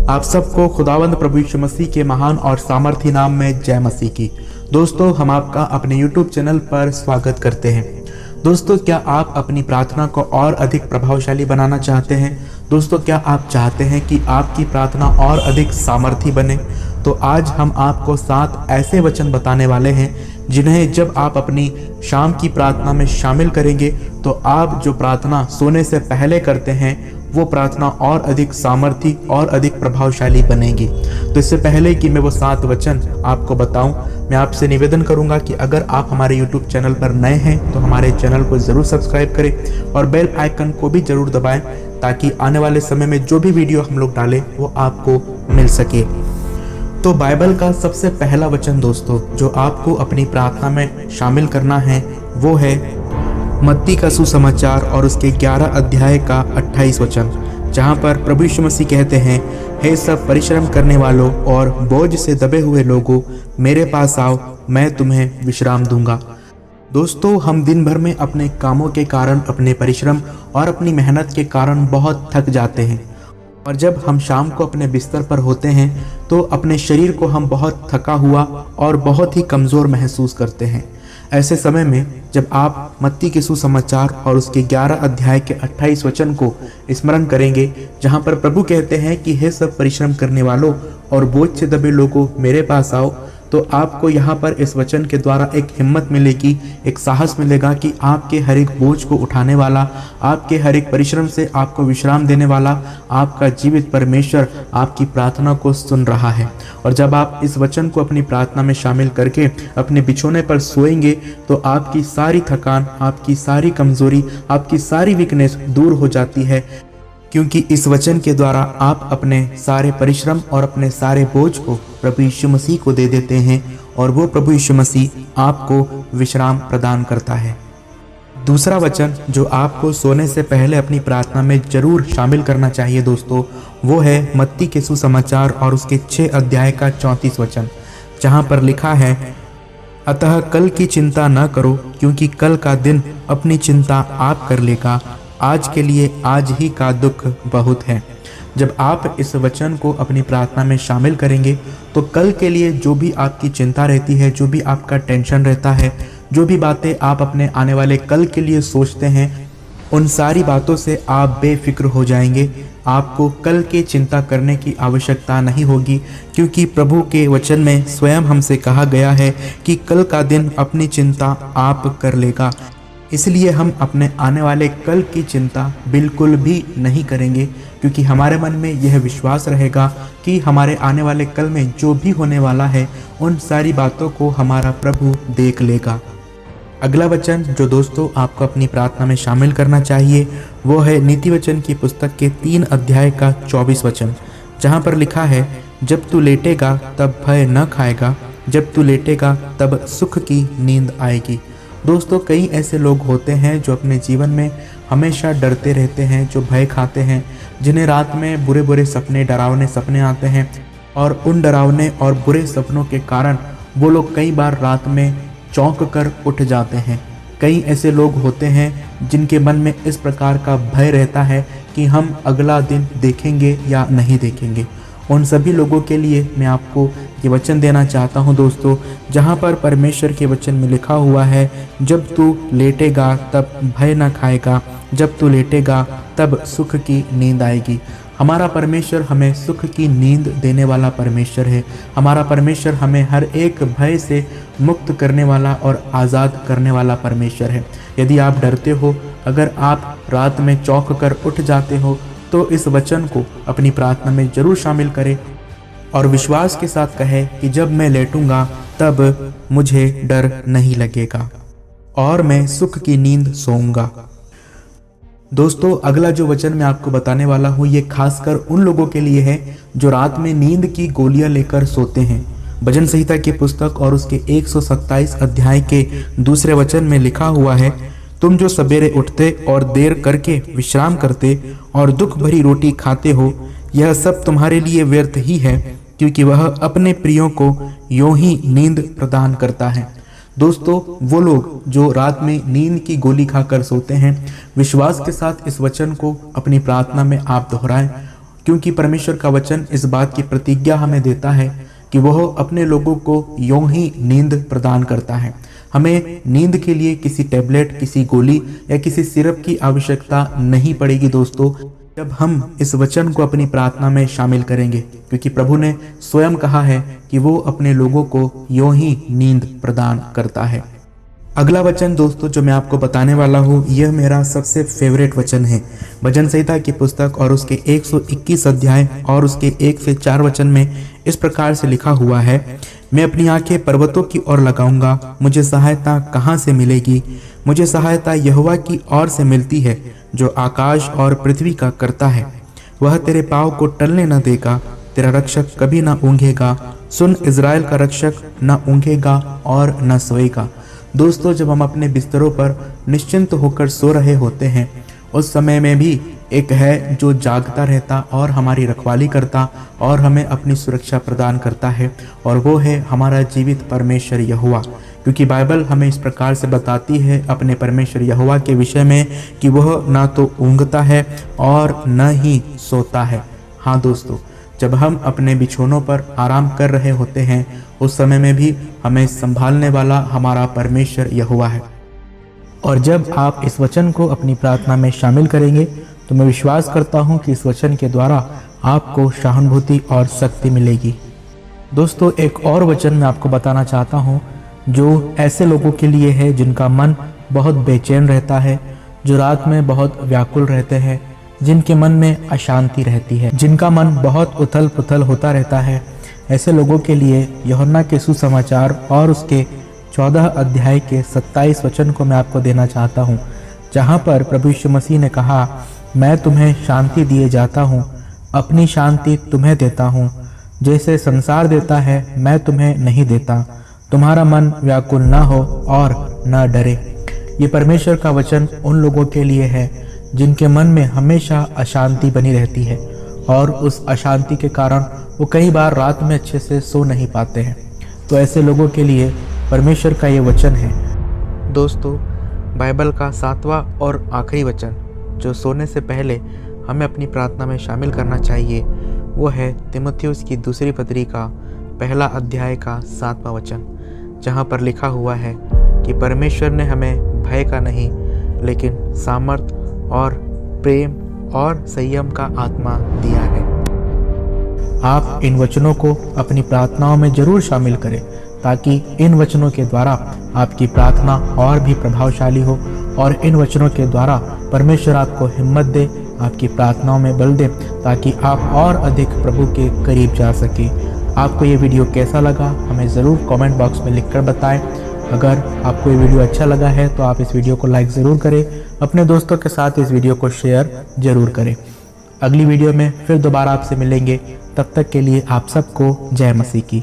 आप सबको खुदावंद प्रभु यीशु मसीह के महान और सामर्थी नाम में जय मसीह की। दोस्तों, हम आपका अपने YouTube चैनल पर स्वागत करते हैं। दोस्तों, क्या आप अपनी प्रार्थना को और अधिक प्रभावशाली बनाना चाहते हैं? दोस्तों, क्या आप चाहते हैं कि आपकी प्रार्थना और अधिक सामर्थी बने? तो आज हम आपको 7 ऐसे वचन बताने वाले हैं जिन्हें जब आप अपनी शाम की प्रार्थना में शामिल करेंगे तो आप जो प्रार्थना सोने से पहले करते हैं वो प्रार्थना और अधिक सामर्थी और अधिक प्रभावशाली बनेगी। तो इससे पहले कि मैं वो 7 वचन आपको बताऊं, मैं आपसे निवेदन करूंगा कि अगर आप हमारे YouTube चैनल पर नए हैं तो हमारे चैनल को ज़रूर सब्सक्राइब करें और बेल आइकन को भी ज़रूर दबाएं ताकि आने वाले समय में जो भी वीडियो हम लोग डालें वो आपको मिल सके। तो बाइबल का सबसे पहला वचन दोस्तों जो आपको अपनी प्रार्थना में शामिल करना है वो है मत्ती का सुसमाचार और उसके 11 अध्याय का 28 वचन, जहाँ पर प्रभु यीशु मसीह कहते हैं, हे सब परिश्रम करने वालों और बोझ से दबे हुए लोगों, मेरे पास आओ, मैं तुम्हें विश्राम दूंगा। दोस्तों, हम दिन भर में अपने कामों के कारण, अपने परिश्रम और अपनी मेहनत के कारण बहुत थक जाते हैं और जब हम शाम को अपने बिस्तर पर होते हैं तो अपने शरीर को हम बहुत थका हुआ और बहुत ही कमज़ोर महसूस करते हैं। ऐसे समय में जब आप मत्ती के सुसमाचार और उसके 11 अध्याय के 28 वचन को स्मरण करेंगे, जहां पर प्रभु कहते हैं कि हे सब परिश्रम करने वालों और बोझ से दबे लोगों, मेरे पास आओ, तो आपको यहाँ पर इस वचन के द्वारा एक हिम्मत मिलेगी, एक साहस मिलेगा कि आपके हर एक बोझ को उठाने वाला, आपके हर एक परिश्रम से आपको विश्राम देने वाला, आपका जीवित परमेश्वर आपकी प्रार्थना को सुन रहा है। और जब आप इस वचन को अपनी प्रार्थना में शामिल करके अपने बिछौने पर सोएंगे तो आपकी सारी थकान, आपकी सारी कमजोरी, आपकी सारी वीकनेस दूर हो जाती है, क्योंकि इस वचन के द्वारा आप अपने सारे परिश्रम और अपने सारे बोझ को प्रभु यीशु मसीह को दे देते हैं और वो प्रभु यीशु मसीह आपको विश्राम प्रदान करता है। दूसरा वचन जो आपको सोने से पहले अपनी प्रार्थना में जरूर शामिल करना चाहिए दोस्तों, वो है मत्ती के सुसमाचार और उसके 6 अध्याय का 34 वचन, जहाँ पर लिखा है, अतः कल की चिंता न करो, क्योंकि कल का दिन अपनी चिंता आप कर लेगा, आज के लिए आज ही का दुख बहुत है। जब आप इस वचन को अपनी प्रार्थना में शामिल करेंगे तो कल के लिए जो भी आपकी चिंता रहती है, जो भी आपका टेंशन रहता है, जो भी बातें आप अपने आने वाले कल के लिए सोचते हैं, उन सारी बातों से आप बेफिक्र हो जाएंगे। आपको कल की चिंता करने की आवश्यकता नहीं होगी, क्योंकि प्रभु के वचन में स्वयं हमसे कहा गया है कि कल का दिन अपनी चिंता आप कर लेगा। इसलिए हम अपने आने वाले कल की चिंता बिल्कुल भी नहीं करेंगे, क्योंकि हमारे मन में यह विश्वास रहेगा कि हमारे आने वाले कल में जो भी होने वाला है उन सारी बातों को हमारा प्रभु देख लेगा। अगला वचन जो दोस्तों आपको अपनी प्रार्थना में शामिल करना चाहिए वो है नीति वचन की पुस्तक के 3 अध्याय का 24 वचन, जहाँ पर लिखा है, जब तू लेटेगा तब भय न खाएगा, जब तू लेटेगा तब सुख की नींद आएगी। दोस्तों, कई ऐसे लोग होते हैं जो अपने जीवन में हमेशा डरते रहते हैं, जो भय खाते हैं, जिन्हें रात में बुरे बुरे सपने, डरावने सपने आते हैं और उन डरावने और बुरे सपनों के कारण वो लोग कई बार रात में चौंक कर उठ जाते हैं। कई ऐसे लोग होते हैं जिनके मन में इस प्रकार का भय रहता है कि हम अगला दिन देखेंगे या नहीं देखेंगे। उन सभी लोगों के लिए मैं आपको ये वचन देना चाहता हूँ दोस्तों, जहाँ पर परमेश्वर के वचन में लिखा हुआ है, जब तू लेटेगा तब भय न खाएगा, जब तू लेटेगा तब सुख की नींद आएगी। हमारा परमेश्वर हमें सुख की नींद देने वाला परमेश्वर है। हमारा परमेश्वर हमें हर एक भय से मुक्त करने वाला और आज़ाद करने वाला परमेश्वर है। यदि आप डरते हो, अगर आप रात में चौंक कर उठ जाते हो, तो इस वचन को अपनी प्रार्थना में जरूर शामिल करें और विश्वास के साथ कहे कि जब मैं लेटूंगा तब मुझे डर नहीं लगेगा और मैं सुख की नींद सोऊंगा। दोस्तों, अगला जो वचन मैं आपको बताने वाला हूँ ये खासकर उन लोगों के लिए है जो रात में नींद की गोलियां लेकर सोते हैं। भजन संहिता की पुस्तक और उसके 127 अध्याय के 2 वचन में लिखा हुआ है, तुम जो सवेरे उठते और देर करके विश्राम करते और दुख भरी रोटी खाते हो, यह सब तुम्हारे लिए व्यर्थ ही है, क्योंकि वह अपने प्रियों को यूं ही नींद प्रदान करता है। दोस्तों, वो लोग जो रात में नींद की गोली खाकर सोते हैं, विश्वास के साथ इस वचन को अपनी प्रार्थना में आप दोहराएं, क्योंकि परमेश्वर का वचन इस बात की प्रतिज्ञा हमें देता है कि वह अपने लोगों को यूं ही नींद प्रदान करता है। हमें नींद के लिए किसी टैबलेट, किसी गोली या किसी सिरप की आवश्यकता नहीं पड़ेगी दोस्तों, जब हम इस वचन को अपनी प्रार्थना में शामिल करेंगे, क्योंकि प्रभु ने स्वयं कहा है कि वो अपने लोगों को यूं ही नींद प्रदान करता है। अगला वचन दोस्तों जो मैं आपको बताने वाला हूँ, यह मेरा सबसे फेवरेट वचन है। भजन संहिता की पुस्तक और उसके 121 अध्याय और उसके 1 से 4 वचन में इस प्रकार से लिखा हुआ है, मैं अपनी आंखें पर्वतों की ओर लगाऊंगा, मुझे सहायता कहाँ से मिलेगी? मुझे सहायता यहोवा की ओर से मिलती है, जो आकाश और पृथ्वी का करता है। वह तेरे पाँव को टलने न देगा, तेरा रक्षक कभी न ऊँघेगा। सुन, इज़राइल का रक्षक न ऊँघेगा और न सोएगा। दोस्तों, जब हम अपने बिस्तरों पर निश्चिंत होकर सो रहे होते हैं, उस समय में भी एक है जो जागता रहता और हमारी रखवाली करता और हमें अपनी सुरक्षा प्रदान करता है, और वो है हमारा जीवित परमेश्वर यहोवा। क्योंकि बाइबल हमें इस प्रकार से बताती है अपने परमेश्वर यहोवा के विषय में कि वह ना तो ऊँघता है और न ही सोता है। हाँ दोस्तों, जब हम अपने बिछौनों पर आराम कर रहे होते हैं, उस समय में भी हमें संभालने वाला हमारा परमेश्वर यहोवा है। और जब आप इस वचन को अपनी प्रार्थना में शामिल करेंगे तो मैं विश्वास करता हूं कि इस वचन के द्वारा आपको सहानुभूति और शक्ति मिलेगी। दोस्तों, एक और वचन मैं आपको बताना चाहता हूं जो ऐसे लोगों के लिए है जिनका मन बहुत बेचैन रहता है, जो रात में बहुत व्याकुल रहते हैं, जिनके मन में अशांति रहती है, जिनका मन बहुत उथल पुथल होता रहता है। ऐसे लोगों के लिए यूहन्ना के सुसमाचार और उसके 14 अध्याय के 27 वचन को मैं आपको देना चाहता हूँ, जहाँ पर प्रभु यीशु मसीह ने कहा, मैं तुम्हें शांति दिए जाता हूँ, अपनी शांति तुम्हें देता हूँ, जैसे संसार देता है मैं तुम्हें नहीं देता। तुम्हारा मन व्याकुल न हो और न डरे। ये परमेश्वर का वचन उन लोगों के लिए है जिनके मन में हमेशा अशांति बनी रहती है, और उस अशांति के कारण वो कई बार रात में अच्छे से सो नहीं पाते हैं। तो ऐसे लोगों के लिए परमेश्वर का ये वचन है। दोस्तों, बाइबल का 7वां और आखिरी वचन जो सोने से पहले हमें अपनी प्रार्थना में शामिल करना चाहिए, वो है तीमुथियुस की दूसरी पत्री का 1 अध्याय का 7वां वचन, जहाँ पर लिखा हुआ है कि परमेश्वर ने हमें भय का नहीं, लेकिन सामर्थ और प्रेम और संयम का आत्मा दिया है। आप इन वचनों को अपनी प्रार्थनाओं में जरूर शामिल करें, ताकि इन वचनों के द्वारा आपकी प्रार्थना और भी प्रभावशाली हो, और इन वचनों के द्वारा परमेश्वर आपको हिम्मत दे, आपकी प्रार्थनाओं में बल दे, ताकि आप और अधिक प्रभु के करीब जा सके। आपको ये वीडियो कैसा लगा हमें ज़रूर कमेंट बॉक्स में लिखकर बताएं। अगर आपको ये वीडियो अच्छा लगा है तो आप इस वीडियो को लाइक ज़रूर करें, अपने दोस्तों के साथ इस वीडियो को शेयर ज़रूर करें। अगली वीडियो में फिर दोबारा आपसे मिलेंगे, तब तक के लिए आप सबको जय मसीह की।